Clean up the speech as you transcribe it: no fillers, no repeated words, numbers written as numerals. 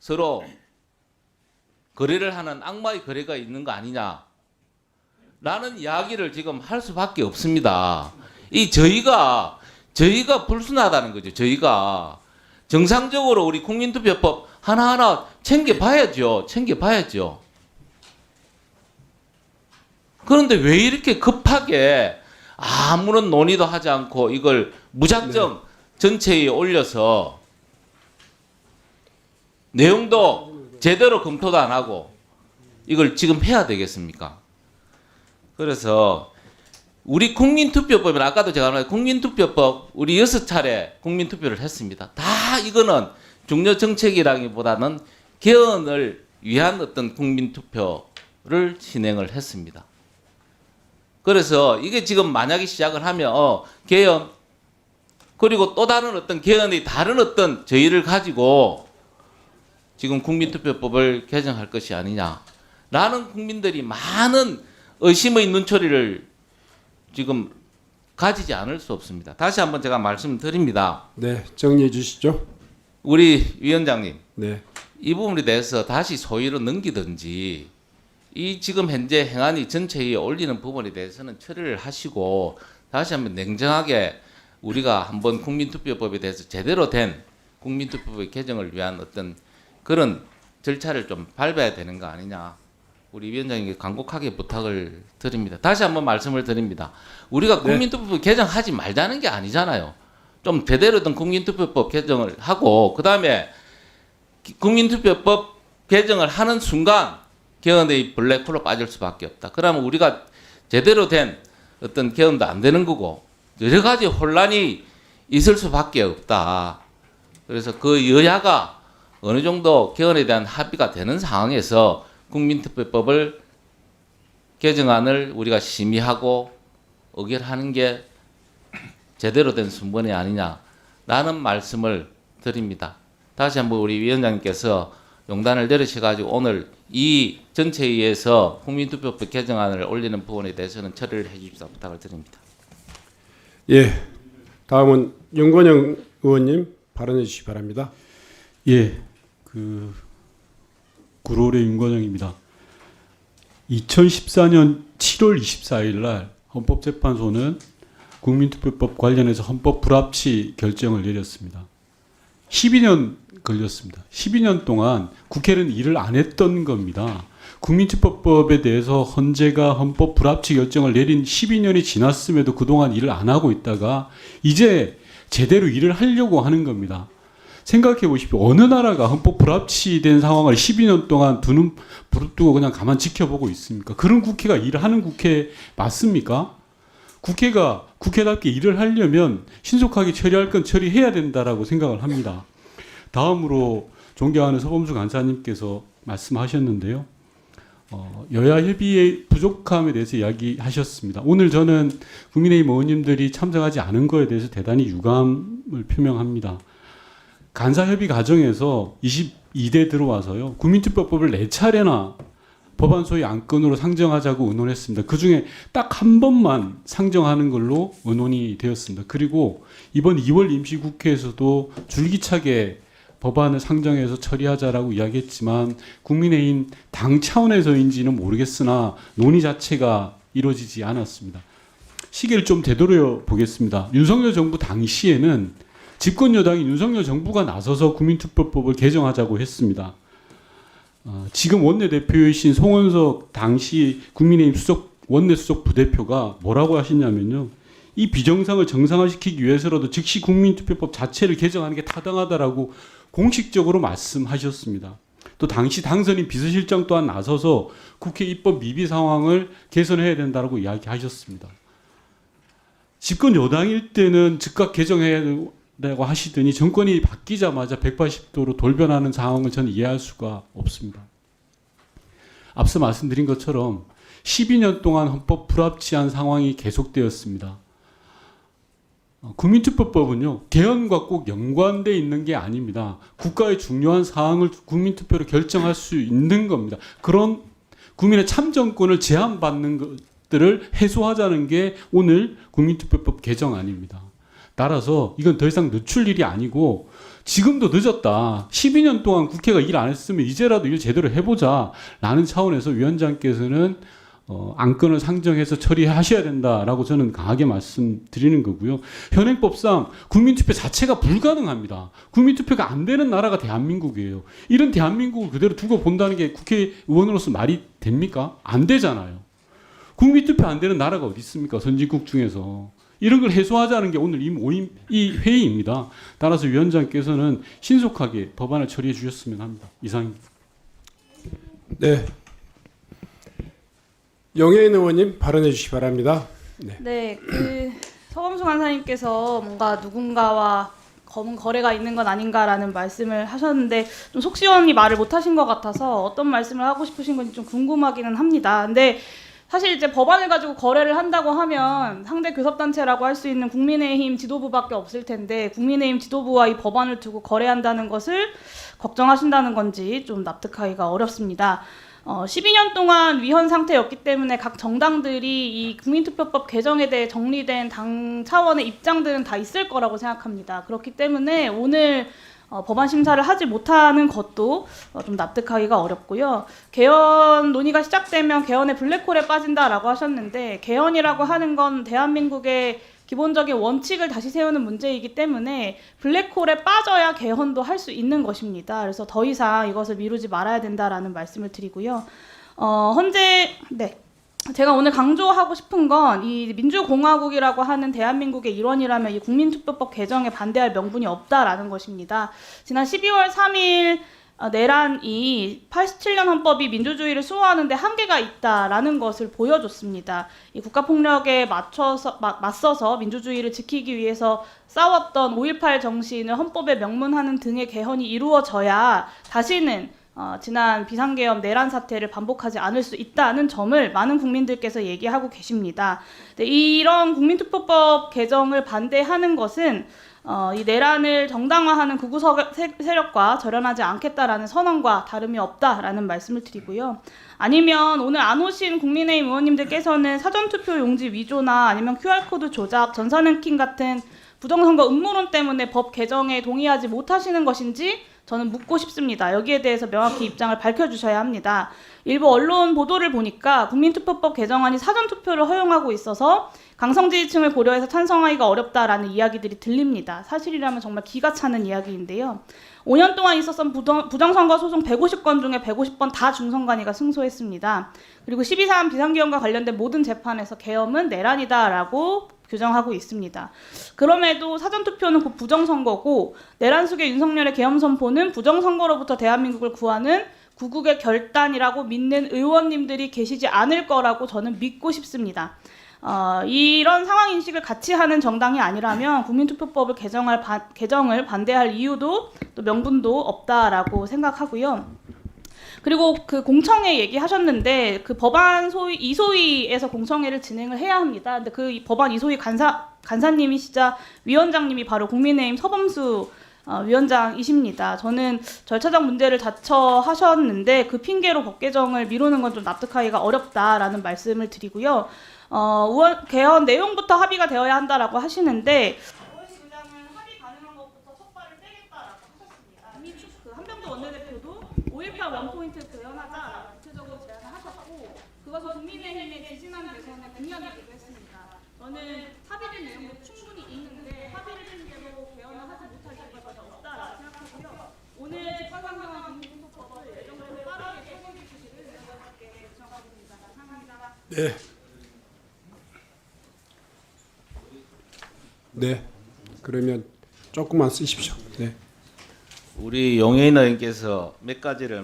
서로 거래를 하는 악마의 거래가 있는 거 아니냐 라는 이야기를 지금 할 수밖에 없습니다. 이 저희가 불순하다는 거죠. 저희가 정상적으로 우리 국민투표법 하나하나 챙겨봐야죠. 그런데 왜 이렇게 급하게 아무런 논의도 하지 않고 이걸 무작정 전체에 올려서 내용도 제대로 검토도 안 하고 이걸 지금 해야 되겠습니까? 그래서 우리 국민투표법은 아까도 제가 말한 국민투표법 우리 6차례 국민투표를 했습니다. 다 이거는 중요 정책이라기보다는 개헌을 위한 어떤 국민투표를 진행을 했습니다. 그래서 이게 지금 만약에 시작을 하면 개헌 그리고 또 다른 어떤 개헌의 다른 어떤 저희를 가지고 지금 국민투표법을 개정할 것이 아니냐라는 국민들이 많은 의심의 눈초리를 지금 가지지 않을 수 없습니다. 다시 한번 제가 말씀드립니다. 네, 정리해 주시죠. 우리 위원장님, 네, 이 부분에 대해서 다시 소위로 넘기든지 이 지금 현재 행안위 전체에 올리는 부분에 대해서는 처리를 하시고 다시 한번 냉정하게 우리가 한번 국민투표법에 대해서 제대로 된 국민투표법 개정을 위한 어떤 그런 절차를 좀 밟아야 되는 거 아니냐. 우리 위원장님께 간곡하게 부탁을 드립니다. 다시 한번 말씀을 드립니다. 우리가 국민투표법 개정하지 말자는 게 아니잖아요. 좀 제대로 된 국민투표법 개정을 하고 그다음에 국민투표법 개정을 하는 순간 개헌의 블랙홀로 빠질 수밖에 없다. 그러면 우리가 제대로 된 어떤 개헌도 안 되는 거고 여러 가지 혼란이 있을 수밖에 없다. 그래서 그 여야가 어느 정도 개헌에 대한 합의가 되는 상황에서 국민투표법을 개정안을 우리가 심의하고 의결하는 게 제대로 된 순번이 아니냐라는 말씀을 드립니다. 다시 한번 우리 위원장님께서 용단을 내리셔가지고 오늘 이 전체회의에서 국민투표법 개정안을 올리는 부분에 대해서는 처리를 해주십사 부탁을 드립니다. 예, 다음은 윤건영 의원님 발언해 주시기 바랍니다. 예, 구로울의 윤건영입니다. 2014년 7월 24일 날 헌법재판소는 국민투표법 관련해서 헌법 불합치 결정을 내렸습니다. 12년 걸렸습니다. 12년 동안 국회는 일을 안 했던 겁니다. 국민투표법에 대해서 헌재가 헌법 불합치 결정을 내린 12년이 지났음에도 그동안 일을 안 하고 있다가 이제 제대로 일을 하려고 하는 겁니다. 생각해 보십시오. 어느 나라가 헌법 불합치된 상황을 12년 동안 두 눈 부릅뜨고 그냥 가만 지켜보고 있습니까? 그런 국회가 일하는 국회 맞습니까? 국회가 국회답게 일을 하려면 신속하게 처리할 건 처리해야 된다라고 생각을 합니다. 다음으로 존경하는 서범수 간사님께서 말씀하셨는데요. 여야 협의의 부족함에 대해서 이야기하셨습니다. 오늘 저는 국민의힘 의원님들이 참석하지 않은 것에 대해서 대단히 유감을 표명합니다. 간사협의 과정에서 22대 들어와서요. 국민투표법을 4차례나 법안 소위 안건으로 상정하자고 의논했습니다. 그중에 딱 한 번만 상정하는 걸로 의논이 되었습니다. 그리고 이번 2월 임시국회에서도 줄기차게 법안을 상정해서 처리하자라고 이야기했지만 국민의힘 당 차원에서인지는 모르겠으나 논의 자체가 이루어지지 않았습니다. 시기를 좀 되돌려 보겠습니다. 윤석열 정부 당시에는 집권 여당인 윤석열 정부가 나서서 국민투표법을 개정하자고 했습니다. 지금 원내대표이신 송원석 당시 국민의힘 원내수석 부대표가 뭐라고 하시냐면요. 이 비정상을 정상화시키기 위해서라도 즉시 국민투표법 자체를 개정하는 게 타당하다라고 공식적으로 말씀하셨습니다. 또 당시 당선인 비서실장 또한 나서서 국회 입법 미비 상황을 개선해야 된다고 이야기하셨습니다. 집권 여당일 때는 즉각 개정해야 된다고 하시더니 정권이 바뀌자마자 180도로 돌변하는 상황을 저는 이해할 수가 없습니다. 앞서 말씀드린 것처럼 12년 동안 헌법 불합치한 상황이 계속되었습니다. 국민투표법은요, 개헌과 꼭 연관되어 있는 게 아닙니다. 국가의 중요한 사항을 국민투표로 결정할 수 있는 겁니다. 그런 국민의 참정권을 제한받는 것들을 해소하자는 게 오늘 국민투표법 개정안입니다. 따라서 이건 더 이상 늦출 일이 아니고 지금도 늦었다. 12년 동안 국회가 일 안 했으면 이제라도 일 제대로 해보자라는 차원에서 위원장께서는 안건을 상정해서 처리하셔야 된다라고 저는 강하게 말씀드리는 거고요. 현행법상 국민투표 자체가 불가능합니다. 국민투표가 안 되는 나라가 대한민국이에요. 이런 대한민국을 그대로 두고 본다는 게 국회의원으로서 말이 됩니까? 안 되잖아요. 국민투표 안 되는 나라가 어디 있습니까? 선진국 중에서. 이런 걸 해소하자는 게 오늘 이 회의입니다. 따라서 위원장께서는 신속하게 법안을 처리해 주셨으면 합니다. 이상입니다. 네. 영예인 의원님 발언해 주시기 바랍니다. 네, 서범수 간사님께서 뭔가 누군가와 검은 거래가 있는 건 아닌가라는 말씀을 하셨는데 좀 속 시원히 말을 못 하신 것 같아서 어떤 말씀을 하고 싶으신 건지 좀 궁금하기는 합니다. 근데 사실 이제 법안을 가지고 거래를 한다고 하면 상대 교섭단체라고 할 수 있는 국민의힘 지도부밖에 없을 텐데 국민의힘 지도부와 이 법안을 두고 거래한다는 것을 걱정하신다는 건지 좀 납득하기가 어렵습니다. 12년 동안 위헌 상태였기 때문에 각 정당들이 이 국민투표법 개정에 대해 정리된 당 차원의 입장들은 다 있을 거라고 생각합니다. 그렇기 때문에 오늘 법안 심사를 하지 못하는 것도 좀 납득하기가 어렵고요. 개헌 논의가 시작되면 개헌의 블랙홀에 빠진다라고 하셨는데 개헌이라고 하는 건 대한민국의 기본적인 원칙을 다시 세우는 문제이기 때문에 블랙홀에 빠져야 개헌도 할 수 있는 것입니다. 그래서 더 이상 이것을 미루지 말아야 된다라는 말씀을 드리고요. 제가 오늘 강조하고 싶은 건 이 민주공화국이라고 하는 대한민국의 일원이라면 이 국민투표법 개정에 반대할 명분이 없다라는 것입니다. 지난 12월 3일 내란이 87년 헌법이 민주주의를 수호하는 데 한계가 있다라는 것을 보여줬습니다. 이 국가폭력에 맞서서 민주주의를 지키기 위해서 싸웠던 5.18 정신을 헌법에 명문하는 등의 개헌이 이루어져야 다시는 지난 비상계엄 내란 사태를 반복하지 않을 수 있다는 점을 많은 국민들께서 얘기하고 계십니다. 이런 국민투표법 개정을 반대하는 것은 이 내란을 정당화하는 극우 세력과 절연하지 않겠다라는 선언과 다름이 없다라는 말씀을 드리고요. 아니면 오늘 안 오신 국민의힘 의원님들께서는 사전투표 용지 위조나 아니면 QR코드 조작, 전산해킹 같은 부정선거 음모론 때문에 법 개정에 동의하지 못하시는 것인지 저는 묻고 싶습니다. 여기에 대해서 명확히 입장을 밝혀주셔야 합니다. 일부 언론 보도를 보니까 국민투표법 개정안이 사전투표를 허용하고 있어서 강성지지층을 고려해서 찬성하기가 어렵다라는 이야기들이 들립니다. 사실이라면 정말 기가 차는 이야기인데요. 5년 동안 있었던 부정선거 소송 150건 중에 150건 다 중선관위가 승소했습니다. 그리고 12.3 비상계엄과 관련된 모든 재판에서 계엄은 내란이다라고 규정하고 있습니다. 그럼에도 사전투표는 곧 부정선거고 내란 속의 윤석열의 계엄 선포는 부정선거로부터 대한민국을 구하는 구국의 결단이라고 믿는 의원님들이 계시지 않을 거라고 저는 믿고 싶습니다. 이런 상황 인식을 같이 하는 정당이 아니라면 국민투표법을 개정을 반대할 이유도 또 명분도 없다라고 생각하고요. 그리고 그 공청회 얘기하셨는데 그 법안 이소위에서 공청회를 진행을 해야 합니다. 근데 그 법안 이소위 간사님이시자 위원장님이 바로 국민의힘 서범수 위원장이십니다. 저는 절차적 문제를 자처하셨는데 그 핑계로 법 개정을 미루는 건 좀 납득하기가 어렵다라는 말씀을 드리고요. 개헌 내용부터 합의가 되어야 한다라고 하시는데 오원식 의장은 합의 가능한 것부터 첫 발을 떼겠다라고 하셨습니다. 이미 그 한병도 원내대표도 5.18 원포인트 개헌하자 구체적으로 제안을 하셨고 그것은 국민의힘의 지지난 대선의 공약이기도 했습니다. 저는 합의된 내용도 충분히 있는데 합의를 핑계로 개헌을 하지 못할 이유가 전혀 없다라고 생각하고요. 오늘 집합강경한 국민투표법을 예정대로 빠르게 처리해 주시기를 위원장께 요청하겠습니다. 감사합니다. 네. 그러면 조금만 쓰십시오. 네. 우리 용해인 의원께서 몇 가지를